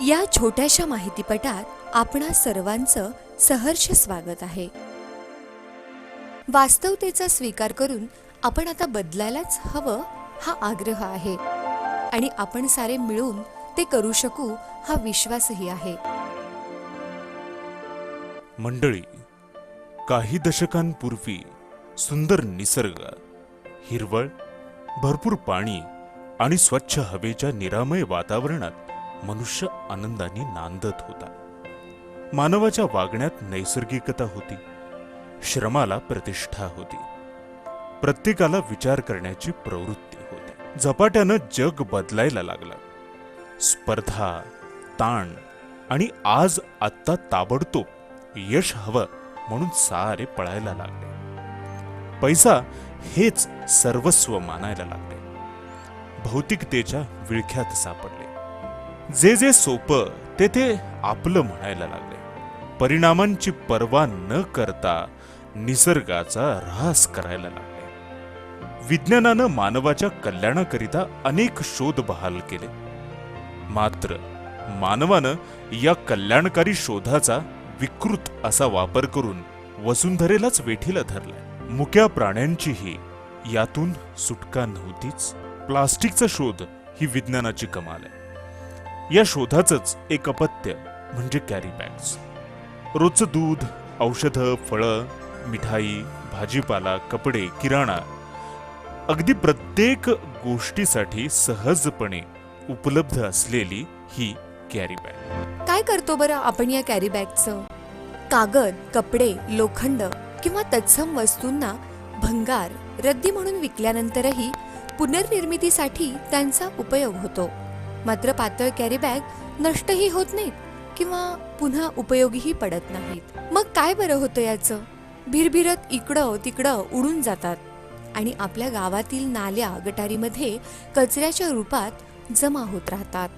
या छोट्याशा माहितीपटात आपणा सर्वांचं सहर्ष स्वागत आहे। वास्तवतेचा स्वीकार करून आपण आता बदलायलाच हवं हा आग्रह आहे आणि आपण सारे मिळून ते करू शकू हा विश्वासही आहे। मंडळी, काही दशकांपूर्वी सुंदर निसर्ग, हिरवळ, भरपूर पाणी आणि स्वच्छ हवेच्या निरामय वातावरणात मनुष्य आनंदाने नांदत होता। मानवाच्या वागण्यात नैसर्गिकता होती, श्रमाला प्रतिष्ठा होती, प्रत्येकाला विचार करण्याची प्रवृत्ती होती। झपाट्यानं जग बदलायला लागलं। स्पर्धा, ताण आणि आत्ता ताबडतोब यश हवं म्हणून सारे पळायला लागले। पैसा हेच सर्वस्व मानायला लागले। भौतिकतेच्या विळख्यात सापडले। जे सोपं ते आपलं म्हणायला लागले। परिणामांची पर्वा न करता निसर्गाचा ऱ्हास करायला लागले। विज्ञानानं मानवाच्या कल्याणाकरिता अनेक शोध बहाल केले, मात्र मानवानं या कल्याणकारी शोधाचा विकृत असा वापर करून वसुंधरेलाच वेठीला धरलाय। मुक्या प्राण्यांचीही यातून सुटका नव्हतीच। प्लास्टिकचा शोध ही विज्ञानाची कमाल आहे। या शोधाचंच एक अपत्य म्हणजे कॅरी बॅग्स। रोजचं दूध, औषधं, फळं, मिठाई, भाजीपाला, कपडे, किराणा, अगदी प्रत्येक गोष्टीसाठी सहजपणे उपलब्ध असलेली ही कॅरी बॅग। काय करतो बरं आपण या कॅरी बॅगचं? कागद, कपडे, लोखंड किंवा तत्सम वस्तूंना भंगार, रद्दी म्हणून विकल्यानंतरही पुनर्निर्मितीसाठी त्यांचा उपयोग होतो। मात्र पातळ कॅरी बॅग नष्टही होत नाहीत किंवा पुन्हा उपयोगीही पडत नाहीत। मग काय बरं होतं याचं? भिरभिरत इकडं तिकडं उडून जातात आणि आपल्या गावातील नाल्या गटारीमध्ये कचऱ्याच्या रूपात जमा होत राहतात।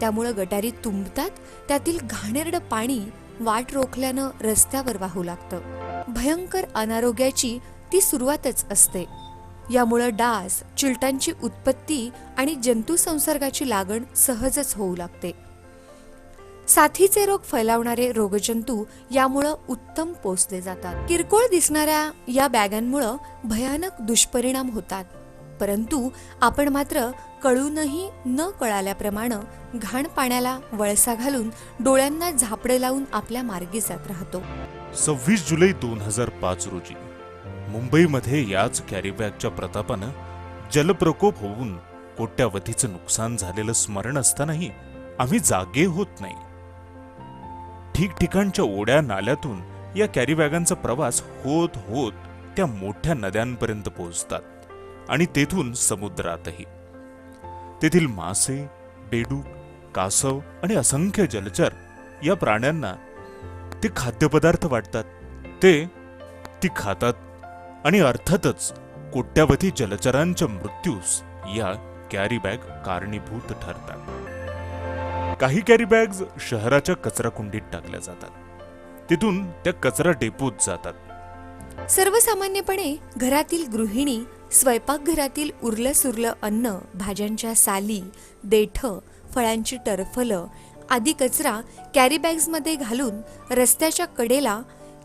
त्यामुळं गटारी तुंबतात, त्यातील घाणेरडं पाणी वाट रोखल्यानं रस्त्यावर वाहू लागतं। भयंकर अनारोग्याची ती सुरुवातच असते। यामुळं डास, चिलटांची उत्पत्ती आणि जंतू संसर्गाची लागण सहजच होऊ लागते। साथीचे रोग फैलावणारे रोगजंतू यामुळं उत्तम पोसले जातात। किरकोळ दिसणाऱ्या या बॅगांमुळं भयानक दुष्परिणाम होतात, परंतु आपण मात्र कळूनही न कळाल्याप्रमाणे घाण पाण्याला वळसा घालून डोळ्यांना झापडे लावून आपल्या मार्गी जात राहतो। 26 जुलै 2005 रोजी मुंबईमध्ये याच कॅरीबॅगच्या प्रतापानं जलप्रकोप होऊन कोट्यावधीचं नुकसान झालेलं स्मरण असतानाही आम्ही जागे होत नाही। ठिकठिकाणच्या ओढ्या नाल्यातून या कॅरीबॅगांचा प्रवास होत होत त्या मोठ्या नद्यांपर्यंत पोहोचतात आणि तेथून समुद्रातही। तेथील मासे, बेडूक, कासव आणि असंख्य जलचर या प्राण्यांना ते खाद्यपदार्थ वाटतात। ती खातात आणि अर्थातच कोट्यावधी जलचरांच्या मृत्यूस या कॅरी बॅग कारणीभूत ठरतात। काही कॅरी बॅग्स शहराच्या कचरा कुंडीत टाकल्या जातात, तिथून त्या कचरा डेपोत जातात। सर्वसामान्यपणे घरातील गृहिणी स्वयंपाकघरातील उरलं सुरलं अन्न, भाज्यांच्या साली, देठ, फळांची टरफलं आदी कचरा कॅरी बॅग्समध्ये घालून रस्त्याच्या कडेला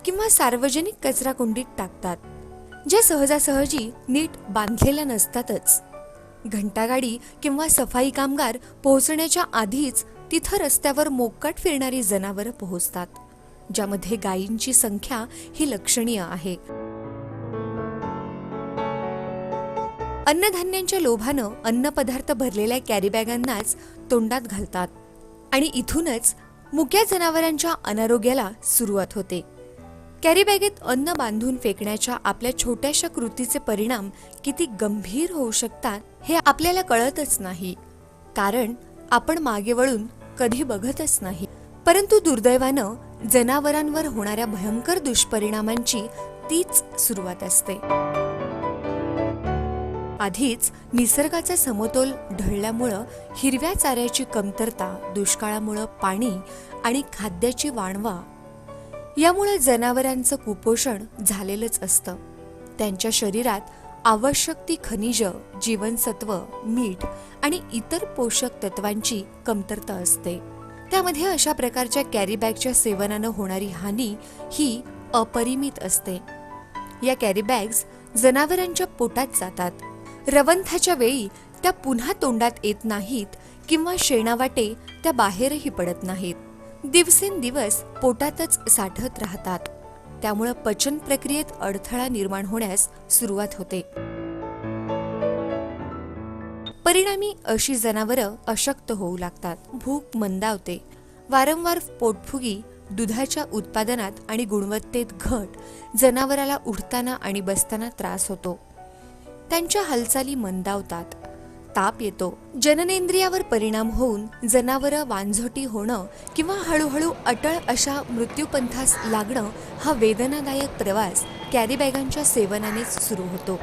किंवा सार्वजनिक कचरा कुंडीत टाकतात, ज्या सहजासहजी नीट बांधलेल्या नसतातच। घंटागाडी किंवा सफाई कामगार पोहोचण्याच्या आधीच तिथं रस्त्यावर मोकाट फिरणारी जनावरं पोहोचतात, ज्यामध्ये गायींची संख्या ही लक्षणीय आहे। अन्नधान्यांच्या लोभानं अन्नपदार्थ भरलेल्या कॅरीबॅगांनाच तोंडात घालतात आणि इथूनच मुक्या जनावरांच्या अनारोग्याला सुरुवात होते। कॅरीबॅगेत अन्न बांधून फेकण्याच्या आपल्या छोट्याशा कृतीचे परिणाम किती गंभीर होऊ शकतात हे आपल्याला कळतच नाही, कारण आपण मागे वळून कधी बघतच नाही। परंतु दुर्दैवानं जनावरांवर होणाऱ्या भयंकर दुष्परिणामांची तीच सुरुवात असते। आधीच निसर्गाचा समतोल ढळल्यामुळं हिरव्या चाऱ्याची कमतरता, दुष्काळामुळं पाणी आणि खाद्याची वाणवा यामुळे जनावरांचं कुपोषण झालेलंच असतं। त्यांच्या शरीरात आवश्यक ती खनिज, जीवनसत्व, मीठ आणि इतर पोषक तत्वांची कमतरता असते। त्यामध्ये अशा प्रकारच्या कॅरी बॅगच्या सेवनानं होणारी हानी ही अपरिमित असते. या कॅरी बॅग्स जनावरांच्या पोटात जातात. रवंथाच्या वेळी त्या पुन्हा तोंडात येत नाहीत किंवा शेणावाटे त्या बाहेरही पडत नाहीत. दिवसेंदिवस पोटातच साठत राहतात. त्यामुळे पचन प्रक्रियेत अडथळा निर्माण होण्यास सुरुवात होते. परिणामी अशी जनावरं अशक्त होऊ लागतात. भूक मंदावते. वारंवार पोटफुगी, दुधाच्या उत्पादनात आणि गुणवत्तेत घट, जनावराला उठताना आणि बसताना त्रास होतो. त्यांच्या हालचाली मंदावतात. ताप येतो. जननेंद्रियावर परिणाम होऊन जनावरं वांझोटी होणं किंवा हळूहळू अटळ अशा मृत्यूपंथास लागणं हा वेदनादायक प्रवास कॅरी बॅगांच्या सेवनानेच सुरू होतो.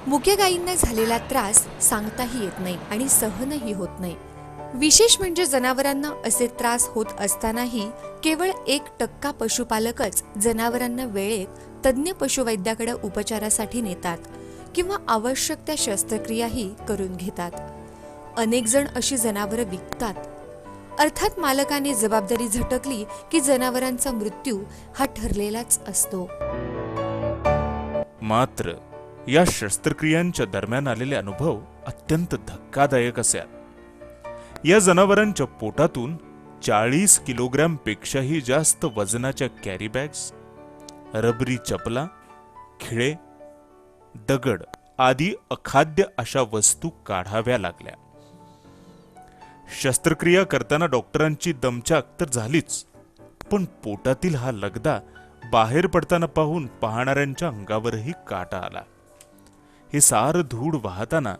मुक्या गायींना झालेला त्रास सांगताही येत नाही आणि सहनही होत नाही. विशेष म्हणजे जनावरांना असे त्रास होत असतानाही केवळ 1% पशुपालकच जनावरांना वेळेत तज्ज्ञ पशुवैद्याकडे उपचारासाठी नेतात किंवा आवश्यक त्या शस्त्रक्रियाही करून घेतात. अनेक जण अशी जनावरं विकतात. अर्थात मालकाने जबाबदारी झटकली की जनावरांचा मृत्यू हा ठरलेलाच असतो. मात्र या शस्त्रक्रियांच्या दरम्यान आलेले अनुभव अत्यंत धक्कादायक असे. या जनावरांच्या पोटातून 40 किलोग्रॅम पेक्षाही जास्त वजनाच्या कॅरी बॅग्स, रबरी चपला, खिळे, दगड आदी अखाद्य अशा वस्तू काढाव्या लागल्या. शस्त्रक्रिया करताना डॉक्टरांची दमछाक तर झालीच, पण पोटातील हा लगदा बाहेर पडताना पाहून पाहणाऱ्यांच्या अंगावरही काटा आला. हे सारं धूळ वाहताना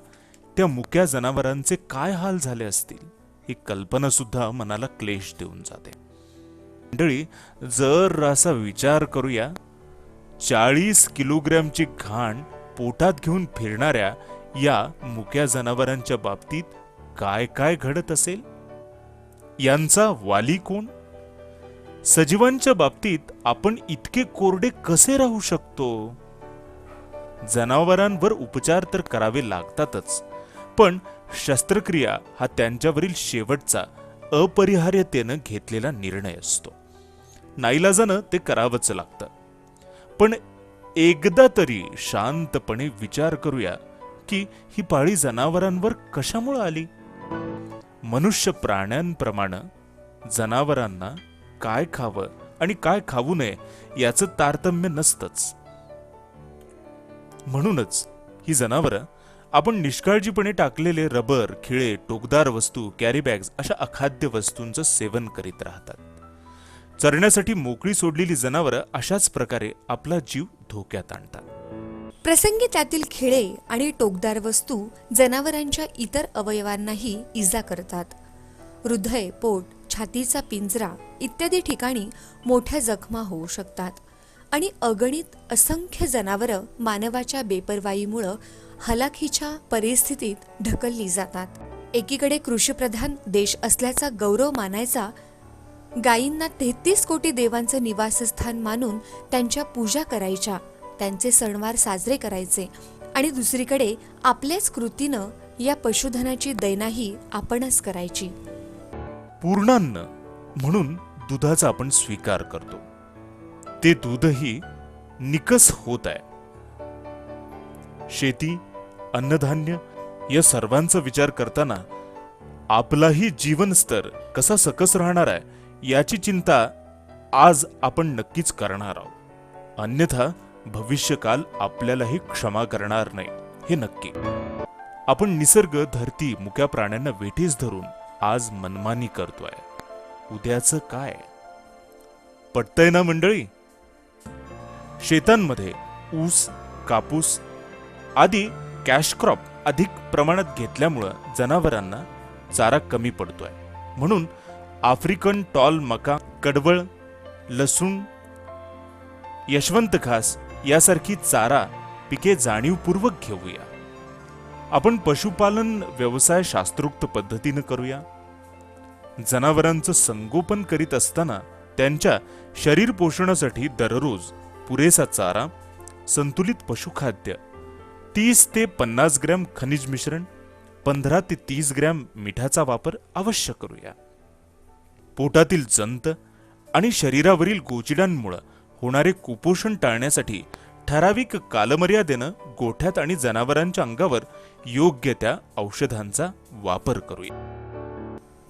त्या मुक्या जनावरांचे काय हाल झाले असतील ही कल्पना सुद्धा मनाला क्लेश देऊन जाते. मंडळी, जर असा विचार करूया, 40 किलोग्रॅमची घाण पोटात घेऊन फिरणाऱ्या या मुक्या जनावरांच्या बाबतीत काय काय घडत असेल. यांचा वाली कोण? सजीवांच्या बाबतीत आपण इतके कोरडे कसे राहू शकतो? जनावरांवर उपचार तर करावे लागतातच, पण शस्त्रक्रिया हा त्यांच्यावरील शेवटचा अपरिहार्यतेनं घेतलेला निर्णय असतो. नाईलाजानं ते करावंच लागतं. पण एकदा तरी शांतपणे विचार करूया की ही पाळी जनावरांवर कशामुळे आली. मनुष्य प्राण्यांप्रमाणे जनावरांना काय खावं आणि काय खाऊ नये याचं तारतम्य नसतंच. म्हणूनच ही जनावरं आपण निष्काळजीपणे टाकलेले रबर, खिळे, टोकदार वस्तू, कॅरी बॅग्स अशा अखाद्य वस्तूंचं सेवन करीत राहतात. चरण्यासाठी मोकळी सोडलेली जनावरं अशाच प्रकारे आपला जीव धोक्यात आणतात. प्रसंगी त्यातील खिळे आणि टोकदार वस्तू जनावरांच्या इतर अवयवांनाही इजा करतात. हृदय, पोट, छातीचा पिंजरा इत्यादी ठिकाणी मोठ्या जखमा होऊ शकतात आणि अगणित असंख्य जनावरं मानवाच्या बेपर्वाईमुळं हलाखीच्या परिस्थितीत ढकलली जातात. एकीकडे कृषीप्रधान देश असल्याचा गौरव मानायचा, गायींना 33 कोटी देवांचं निवासस्थान मानून त्यांच्या पूजा करायच्या, त्यांचे सणवार साजरे करायचे आणि दुसरीकडे आपल्याच कृतीनं या पशुधनाची दैनाही आपणच करायची. पूर्णान्न म्हणून दुधाचा आपण स्वीकार करतो. ते दूधही निकस होत आहे. शेती, अन्नधान्य या सर्वांचा विचार करताना आपलाही जीवन स्तर कसा सकस राहणार आहे याची चिंता आज आपण नक्कीच करणार आहोत. अन्यथा भविष्यकाल आपल्यालाही क्षमा करणार नाही हे नक्की. आपण निसर्ग, धरती, मुक्या प्राण्यांना वेठीस धरून आज मनमानी करतोय. उद्याचं काय? पटतंय ना मंडळी? शेतांमध्ये ऊस, कापूस आदी कॅश क्रॉप अधिक प्रमाणात घेतल्यामुळं जनावरांना चारा कमी पडतोय. म्हणून आफ्रिकन टॉल मका, कडवळ, लसूण, यशवंत घास यासारखी चारा पिके जाणीवपूर्वक घेऊया. आपण पशुपालन व्यवसाय शास्त्रोक्त पद्धतीनं करूया. जनावरांचं संगोपन करीत असताना त्यांच्या शरीर पोषणासाठी दररोज पुरेसा चारा, संतुलित पशुखाद्य, 30 ते 50 ग्रॅम खनिज मिश्रण, 15 ते 30 ग्रॅम मिठाचा वापर अवश्य करूया. पोटातील जंत आणि शरीरावरील गोचिडांमुळे होणारे कुपोषण टाळण्यासाठी ठराविक कालमर्यादेनं गोठ्यात आणि जनावरांच्या अंगावर योग्य त्या औषधांचा वापर करूया.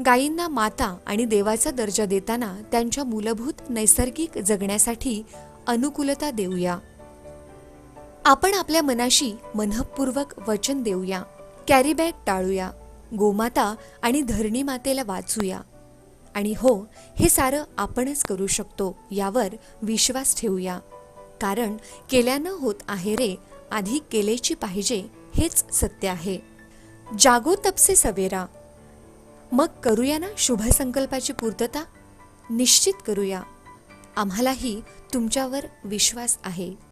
गायींना माता आणि देवाचा दर्जा देताना त्यांच्या मूलभूत नैसर्गिक जगण्यासाठी अनुकूलता देऊया. आपण आपल्या मनाशी मनःपूर्वक वचन देऊया. कॅरीबॅग टाळूया. गोमाता आणि धरणी मातेला वाचूया. आणि हो, हे सारं आपणच करू शकतो यावर विश्वास ठेवूया. कारण केल्यानं होत आहे रे, आधी केलेची पाहिजे हेच सत्य आहे. जागो तपसे सवेरा. मग करूया ना शुभ संकल्पाची पूर्तता. निश्चित करूया. आम्हालाही तुमच्यावर विश्वास आहे.